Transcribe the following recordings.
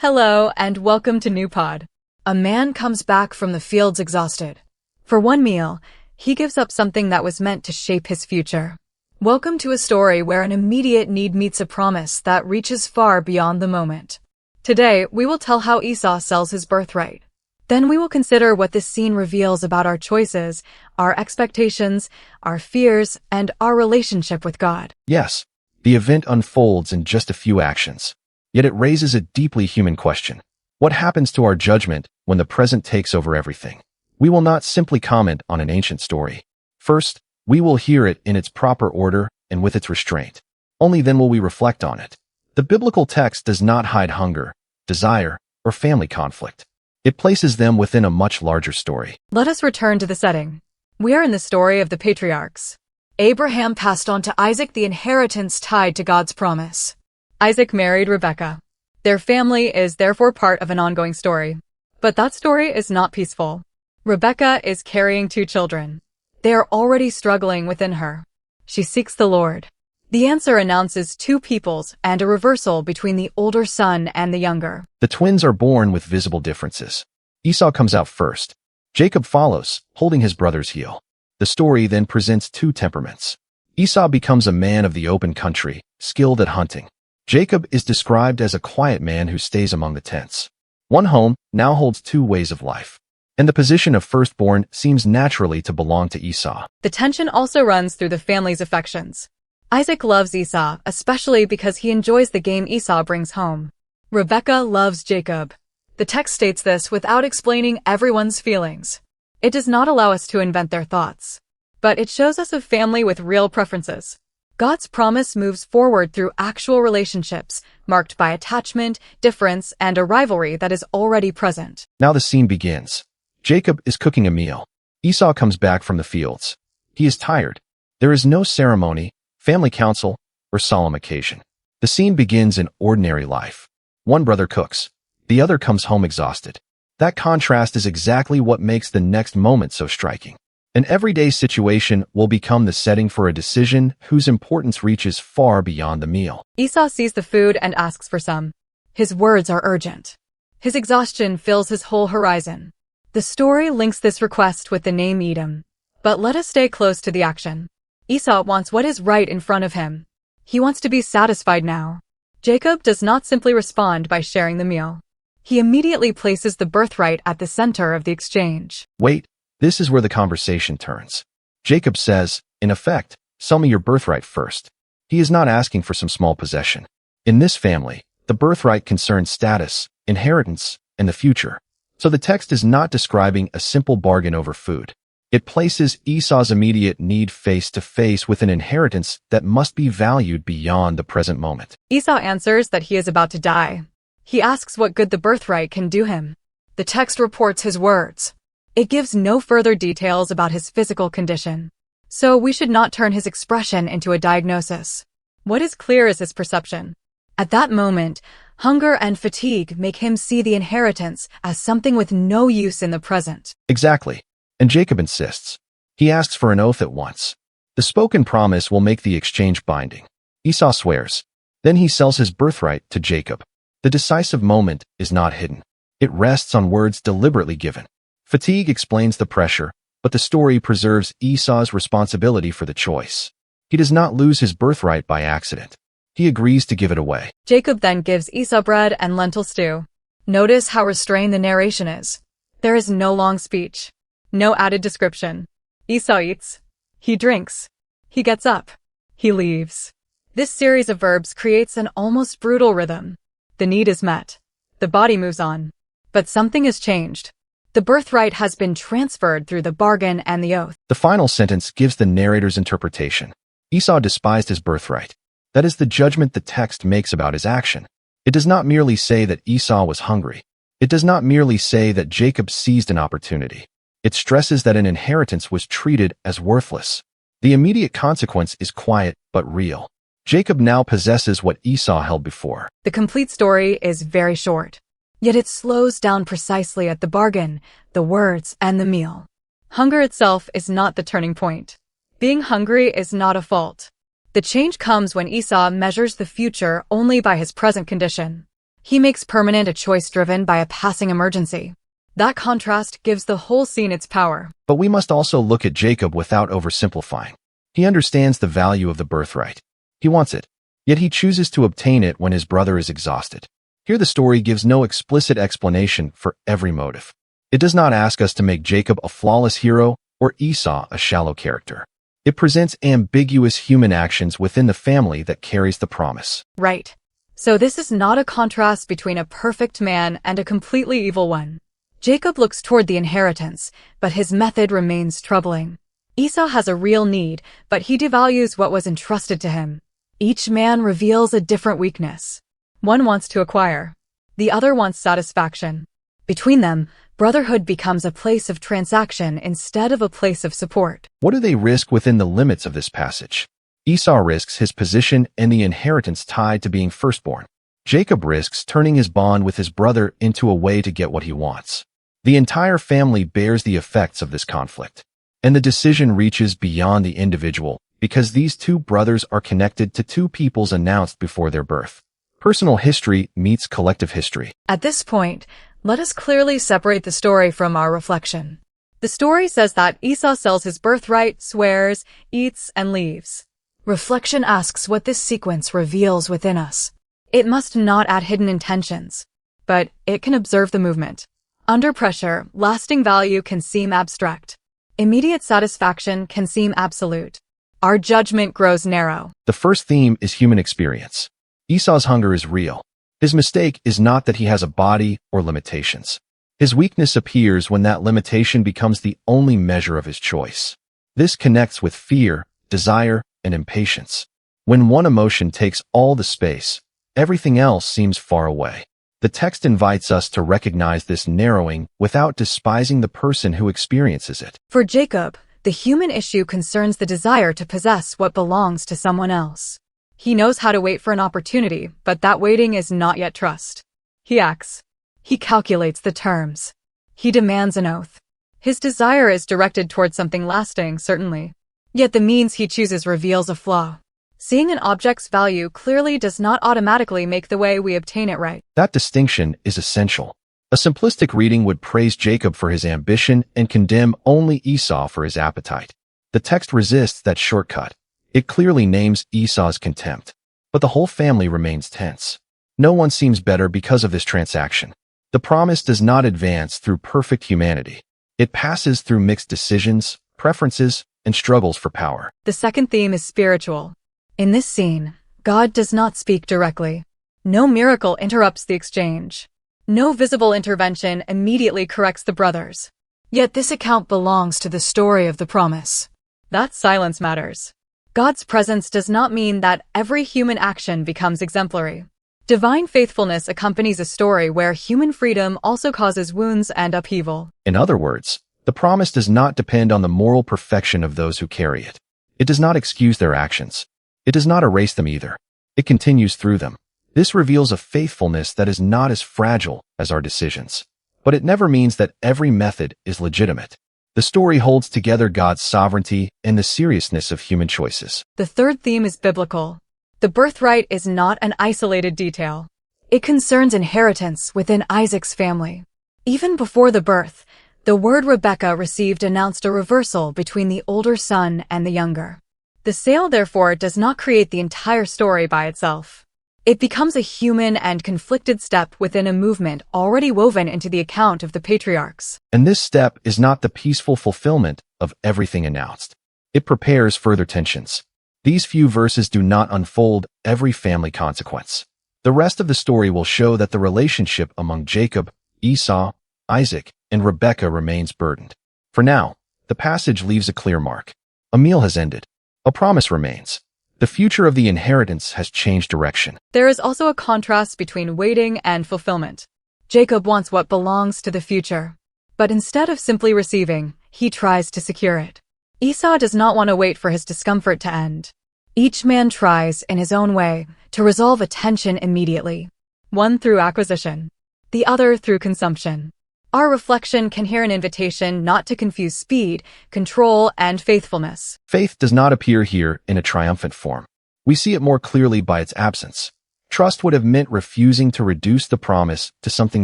Hello and welcome to New Pod. A man comes back from the fields exhausted. For one meal, he gives up something that was meant to shape his future. Welcome to a story where an immediate need meets a promise that reaches far beyond the moment. Today, we will tell how Esau sells his birthright. Then we will consider what this scene reveals about our choices, our expectations, our fears, and our relationship with God. Yes, the event unfolds in just a few actions. Yet it raises a deeply human question. What happens to our judgment when the present takes over everything? We will not simply comment on an ancient story. First, we will hear it in its proper order and with its restraint. Only then will we reflect on it. The biblical text does not hide hunger, desire, or family conflict. It places them within a much larger story. Let us return to the setting. We are in the story of the Patriarchs. Abraham passed on to Isaac the inheritance tied to God's promise. Isaac married Rebekah. Their family is therefore part of an ongoing story. But that story is not peaceful. Rebekah is carrying 2 children. They are already struggling within her. She seeks the Lord. The answer announces 2 peoples and a reversal between the older son and the younger. The twins are born with visible differences. Esau comes out first. Jacob follows, holding his brother's heel. The story then presents 2 temperaments. Esau becomes a man of the open country, skilled at hunting. Jacob is described as a quiet man who stays among the tents. One home now holds 2 ways of life, and the position of firstborn seems naturally to belong to Esau. The tension also runs through the family's affections. Isaac loves Esau, especially because he enjoys the game Esau brings home. Rebekah loves Jacob. The text states this without explaining everyone's feelings. It does not allow us to invent their thoughts, but it shows us a family with real preferences. God's promise moves forward through actual relationships, marked by attachment, difference, and a rivalry that is already present. Now the scene begins. Jacob is cooking a meal. Esau comes back from the fields. He is tired. There is no ceremony, family council, or solemn occasion. The scene begins in ordinary life. One brother cooks. The other comes home exhausted. That contrast is exactly what makes the next moment so striking. An everyday situation will become the setting for a decision whose importance reaches far beyond the meal. Esau sees the food and asks for some. His words are urgent. His exhaustion fills his whole horizon. The story links this request with the name Edom. But let us stay close to the action. Esau wants what is right in front of him. He wants to be satisfied now. Jacob does not simply respond by sharing the meal. He immediately places the birthright at the center of the exchange. Wait. This is where the conversation turns. Jacob says, in effect, sell me your birthright first. He is not asking for some small possession. In this family, the birthright concerns status, inheritance, and the future. So the text is not describing a simple bargain over food. It places Esau's immediate need face to face with an inheritance that must be valued beyond the present moment. Esau answers that he is about to die. He asks what good the birthright can do him. The text reports his words. It gives no further details about his physical condition, so we should not turn his expression into a diagnosis. What is clear is his perception. At that moment, hunger and fatigue make him see the inheritance as something with no use in the present. Exactly. And Jacob insists. He asks for an oath at once. The spoken promise will make the exchange binding. Esau swears. Then he sells his birthright to Jacob. The decisive moment is not hidden. It rests on words deliberately given. Fatigue explains the pressure, but the story preserves Esau's responsibility for the choice. He does not lose his birthright by accident. He agrees to give it away. Jacob then gives Esau bread and lentil stew. Notice how restrained the narration is. There is no long speech, no added description. Esau eats. He drinks. He gets up. He leaves. This series of verbs creates an almost brutal rhythm. The need is met. The body moves on. But something has changed. The birthright has been transferred through the bargain and the oath. The final sentence gives the narrator's interpretation. Esau despised his birthright. That is the judgment the text makes about his action. It does not merely say that Esau was hungry. It does not merely say that Jacob seized an opportunity. It stresses that an inheritance was treated as worthless. The immediate consequence is quiet but real. Jacob now possesses what Esau held before. The complete story is very short. Yet it slows down precisely at the bargain, the words, and the meal. Hunger itself is not the turning point. Being hungry is not a fault. The change comes when Esau measures the future only by his present condition. He makes permanent a choice driven by a passing emergency. That contrast gives the whole scene its power. But we must also look at Jacob without oversimplifying. He understands the value of the birthright. He wants it, yet he chooses to obtain it when his brother is exhausted. Here the story gives no explicit explanation for every motive. It does not ask us to make Jacob a flawless hero or Esau a shallow character. It presents ambiguous human actions within the family that carries the promise. Right. So this is not a contrast between a perfect man and a completely evil one. Jacob looks toward the inheritance, but his method remains troubling. Esau has a real need, but he devalues what was entrusted to him. Each man reveals a different weakness. One wants to acquire. The other wants satisfaction. Between them, brotherhood becomes a place of transaction instead of a place of support. What do they risk within the limits of this passage? Esau risks his position and the inheritance tied to being firstborn. Jacob risks turning his bond with his brother into a way to get what he wants. The entire family bears the effects of this conflict. And the decision reaches beyond the individual because these two brothers are connected to two peoples announced before their birth. Personal history meets collective history. At this point, let us clearly separate the story from our reflection. The story says that Esau sells his birthright, swears, eats, and leaves. Reflection asks what this sequence reveals within us. It must not add hidden intentions, but it can observe the movement. Under pressure, lasting value can seem abstract. Immediate satisfaction can seem absolute. Our judgment grows narrow. The first theme is human experience. Esau's hunger is real. His mistake is not that he has a body or limitations. His weakness appears when that limitation becomes the only measure of his choice. This connects with fear, desire, and impatience. When one emotion takes all the space, everything else seems far away. The text invites us to recognize this narrowing without despising the person who experiences it. For Jacob, the human issue concerns the desire to possess what belongs to someone else. He knows how to wait for an opportunity, but that waiting is not yet trust. He acts. He calculates the terms. He demands an oath. His desire is directed toward something lasting, certainly. Yet the means he chooses reveals a flaw. Seeing an object's value clearly does not automatically make the way we obtain it right. That distinction is essential. A simplistic reading would praise Jacob for his ambition and condemn only Esau for his appetite. The text resists that shortcut. It clearly names Esau's contempt, but the whole family remains tense. No one seems better because of this transaction. The promise does not advance through perfect humanity. It passes through mixed decisions, preferences, and struggles for power. The second theme is spiritual. In this scene, God does not speak directly. No miracle interrupts the exchange. No visible intervention immediately corrects the brothers. Yet this account belongs to the story of the promise. That silence matters. God's presence does not mean that every human action becomes exemplary. Divine faithfulness accompanies a story where human freedom also causes wounds and upheaval. In other words, the promise does not depend on the moral perfection of those who carry it. It does not excuse their actions. It does not erase them either. It continues through them. This reveals a faithfulness that is not as fragile as our decisions. But it never means that every method is legitimate. The story holds together God's sovereignty and the seriousness of human choices. The third theme is biblical. The birthright is not an isolated detail. It concerns inheritance within Isaac's family. Even before the birth, the word Rebekah received announced a reversal between the older son and the younger. The sale, therefore, does not create the entire story by itself. It becomes a human and conflicted step within a movement already woven into the account of the patriarchs. And this step is not the peaceful fulfillment of everything announced. It prepares further tensions. These few verses do not unfold every family consequence. The rest of the story will show that the relationship among Jacob, Esau, Isaac, and Rebekah remains burdened. For now, the passage leaves a clear mark. A meal has ended. A promise remains. The future of the inheritance has changed direction. There is also a contrast between waiting and fulfillment. Jacob wants what belongs to the future, but instead of simply receiving, he tries to secure it. Esau does not want to wait for his discomfort to end. Each man tries, in his own way, to resolve a tension immediately. One through acquisition, the other through consumption. Our reflection can hear an invitation not to confuse speed, control, and faithfulness. Faith does not appear here in a triumphant form. We see it more clearly by its absence. Trust would have meant refusing to reduce the promise to something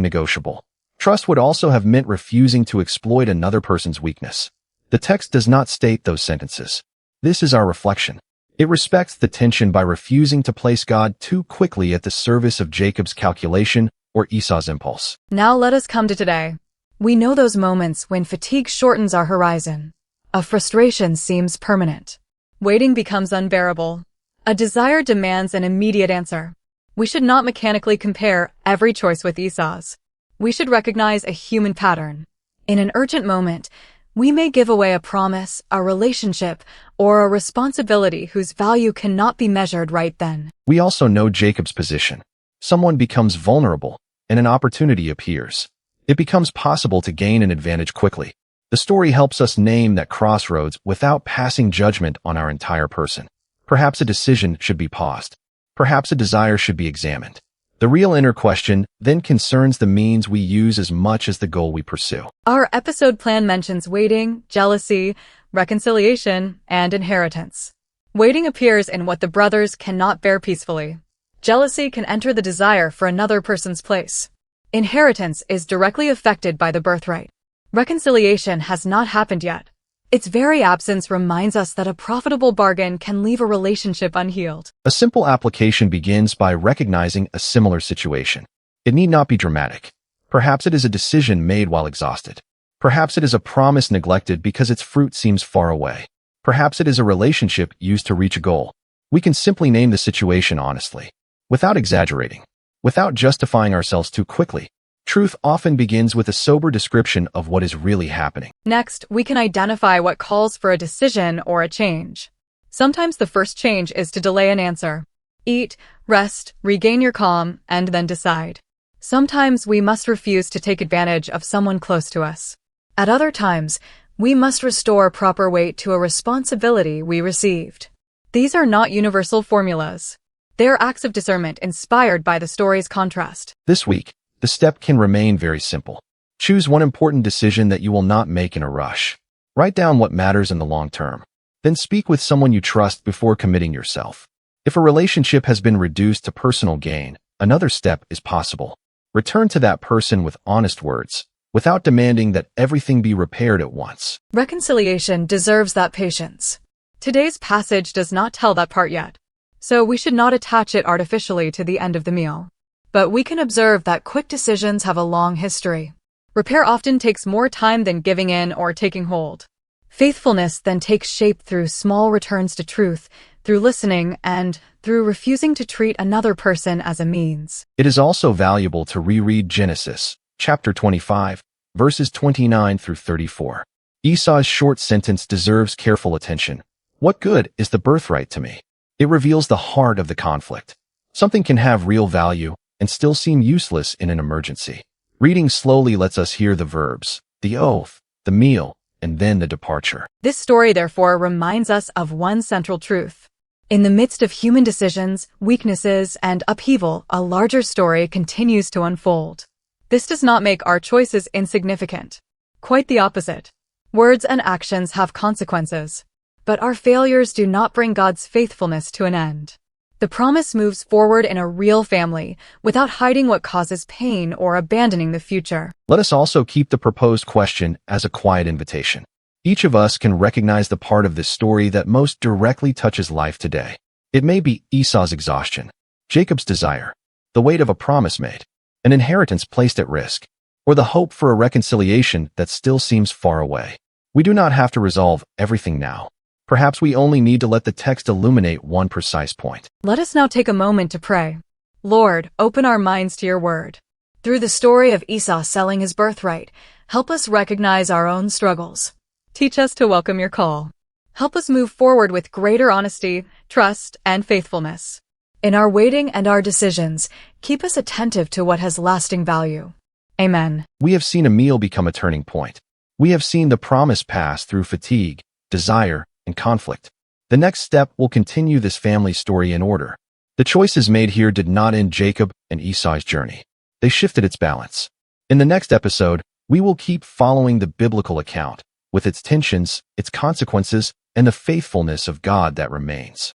negotiable. Trust would also have meant refusing to exploit another person's weakness. The text does not state those sentences. This is our reflection. It respects the tension by refusing to place God too quickly at the service of Jacob's calculation or Esau's impulse. Now let us come to today. We know those moments when fatigue shortens our horizon. A frustration seems permanent. Waiting becomes unbearable. A desire demands an immediate answer. We should not mechanically compare every choice with Esau's. We should recognize a human pattern. In an urgent moment, we may give away a promise, a relationship, or a responsibility whose value cannot be measured right then. We also know Jacob's position. Someone becomes vulnerable, and an opportunity appears. It becomes possible to gain an advantage quickly. The story helps us name that crossroads without passing judgment on our entire person. Perhaps a decision should be paused. Perhaps a desire should be examined. The real inner question then concerns the means we use as much as the goal we pursue. Our episode plan mentions waiting, jealousy, reconciliation, and inheritance. Waiting appears in what the brothers cannot bear peacefully. Jealousy can enter the desire for another person's place. Inheritance is directly affected by the birthright. Reconciliation has not happened yet. Its very absence reminds us that a profitable bargain can leave a relationship unhealed. A simple application begins by recognizing a similar situation. It need not be dramatic. Perhaps it is a decision made while exhausted. Perhaps it is a promise neglected because its fruit seems far away. Perhaps it is a relationship used to reach a goal. We can simply name the situation honestly, without exaggerating, without justifying ourselves too quickly. Truth often begins with a sober description of what is really happening. Next, we can identify what calls for a decision or a change. Sometimes the first change is to delay an answer. Eat, rest, regain your calm, and then decide. Sometimes we must refuse to take advantage of someone close to us. At other times, we must restore proper weight to a responsibility we received. These are not universal formulas. They are acts of discernment inspired by the story's contrast. This week, the step can remain very simple. Choose one important decision that you will not make in a rush. Write down what matters in the long term. Then speak with someone you trust before committing yourself. If a relationship has been reduced to personal gain, another step is possible. Return to that person with honest words, without demanding that everything be repaired at once. Reconciliation deserves that patience. Today's passage does not tell that part yet, so we should not attach it artificially to the end of the meal. But we can observe that quick decisions have a long history. Repair often takes more time than giving in or taking hold. Faithfulness then takes shape through small returns to truth, through listening, and through refusing to treat another person as a means. It is also valuable to reread Genesis, chapter 25, verses 29 through 34. Esau's short sentence deserves careful attention. What good is the birthright to me? It reveals the heart of the conflict. Something can have real value and still seem useless in an emergency. Reading slowly lets us hear the verbs, the oath, the meal, and then the departure. This story, therefore, reminds us of one central truth. In the midst of human decisions, weaknesses, and upheaval, a larger story continues to unfold. This does not make our choices insignificant. Quite the opposite. Words and actions have consequences. But our failures do not bring God's faithfulness to an end. The promise moves forward in a real family, without hiding what causes pain or abandoning the future. Let us also keep the proposed question as a quiet invitation. Each of us can recognize the part of this story that most directly touches life today. It may be Esau's exhaustion, Jacob's desire, the weight of a promise made, an inheritance placed at risk, or the hope for a reconciliation that still seems far away. We do not have to resolve everything now. Perhaps we only need to let the text illuminate one precise point. Let us now take a moment to pray. Lord, open our minds to your word. Through the story of Esau selling his birthright, help us recognize our own struggles. Teach us to welcome your call. Help us move forward with greater honesty, trust, and faithfulness. In our waiting and our decisions, keep us attentive to what has lasting value. Amen. We have seen a meal become a turning point. We have seen the promise pass through fatigue, desire, and conflict. The next step will continue this family story in order. The choices made here did not end Jacob and Esau's journey. They shifted its balance. In the next episode, we will keep following the biblical account, with its tensions, its consequences, and the faithfulness of God that remains.